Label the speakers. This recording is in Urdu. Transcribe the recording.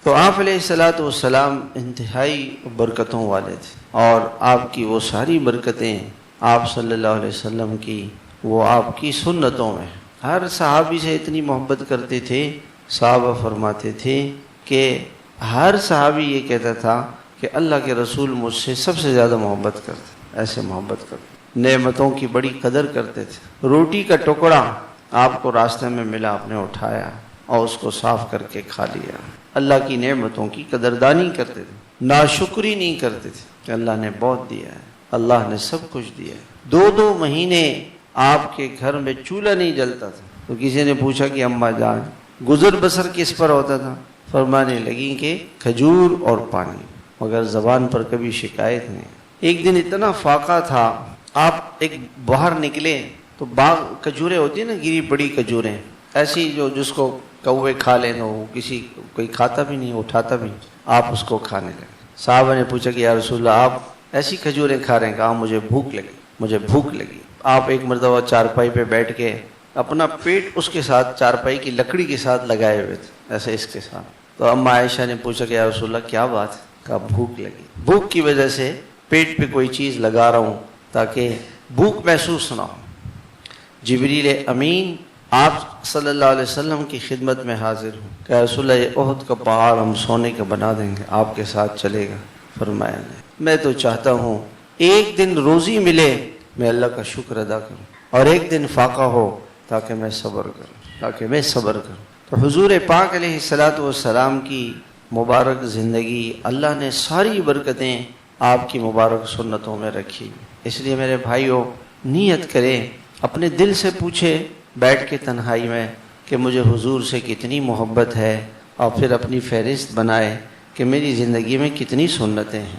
Speaker 1: تو آپ علیہ الصلوۃ والسلام انتہائی برکتوں والے تھے، اور آپ کی وہ ساری برکتیں آپ صلی اللہ علیہ وسلم کی وہ آپ کی سنتوں میں، ہر صحابی سے اتنی محبت کرتے تھے، صحابہ فرماتے تھے کہ ہر صحابی یہ کہتا تھا کہ اللہ کے رسول مجھ سے سب سے زیادہ محبت کرتے، ایسے محبت کرتے، نعمتوں کی بڑی قدر کرتے تھے۔ روٹی کا ٹکڑا آپ کو راستے میں ملا، آپ نے اٹھایا اور اس کو صاف کر کے کھا لیا۔ اللہ کی نعمتوں کی قدردانی کرتے تھے، ناشکری نہیں کرتے تھے کہ اللہ نے بہت دیا ہے، اللہ نے سب کچھ دیا ہے۔ 2 مہینے آپ کے گھر میں چولہا نہیں جلتا تھا، تو کسی نے پوچھا کہ اماں جان گزر بسر کس پر ہوتا تھا؟ فرمانے لگیں کہ کھجور اور پانی، مگر زبان پر کبھی شکایت نہیں۔ ایک دن اتنا فاقہ تھا، آپ ایک باہر نکلے تو باغ کھجوریں ہوتی ہیں نا، گری بڑی کھجوریں ایسی جو جس کو کوے کھا لیں تو کوئی کھاتا بھی نہیں، اٹھاتا بھی نہیں، آپ اس کو کھانے لگے۔ صحابہ نے پوچھا کہ یا رسول اللہ آپ ایسی کھجوریں کھا رہے ہیں؟ کہا مجھے بھوک لگی۔ آپ ایک مرتبہ چارپائی پہ بیٹھ کے اپنا پیٹ اس کے ساتھ چارپائی کی لکڑی کے ساتھ لگائے ہوئے تھے، ایسے اس کے ساتھ۔ تو اماں عائشہ نے پوچھا کہ یا رسول اللہ کیا بات ہے؟ کہا بھوک لگی، بھوک کی وجہ سے پیٹ پہ کوئی چیز لگا رہا ہوں تاکہ بھوک محسوس نہ ہو۔ جبریل امین آپ صلی اللہ علیہ وسلم کی خدمت میں حاضر ہوں کہ رسول اللہ یہ احد کا پہاڑ ہم سونے کا بنا دیں گے، آپ کے ساتھ چلے گا؟ فرمایا نہیں، میں تو چاہتا ہوں ایک دن روزی ملے میں اللہ کا شکر ادا کروں، اور ایک دن فاقہ ہو تاکہ میں صبر کروں۔ تو حضور پاک علیہ الصلوۃ والسلام کی مبارک زندگی، اللہ نے ساری برکتیں آپ کی مبارک سنتوں میں رکھی۔ اس لیے میرے بھائیوں نیت کریں، اپنے دل سے پوچھے بیٹھ کے تنہائی میں کہ مجھے حضور سے کتنی محبت ہے، اور پھر اپنی فہرست بنائے کہ میری زندگی میں کتنی سنتیں ہیں۔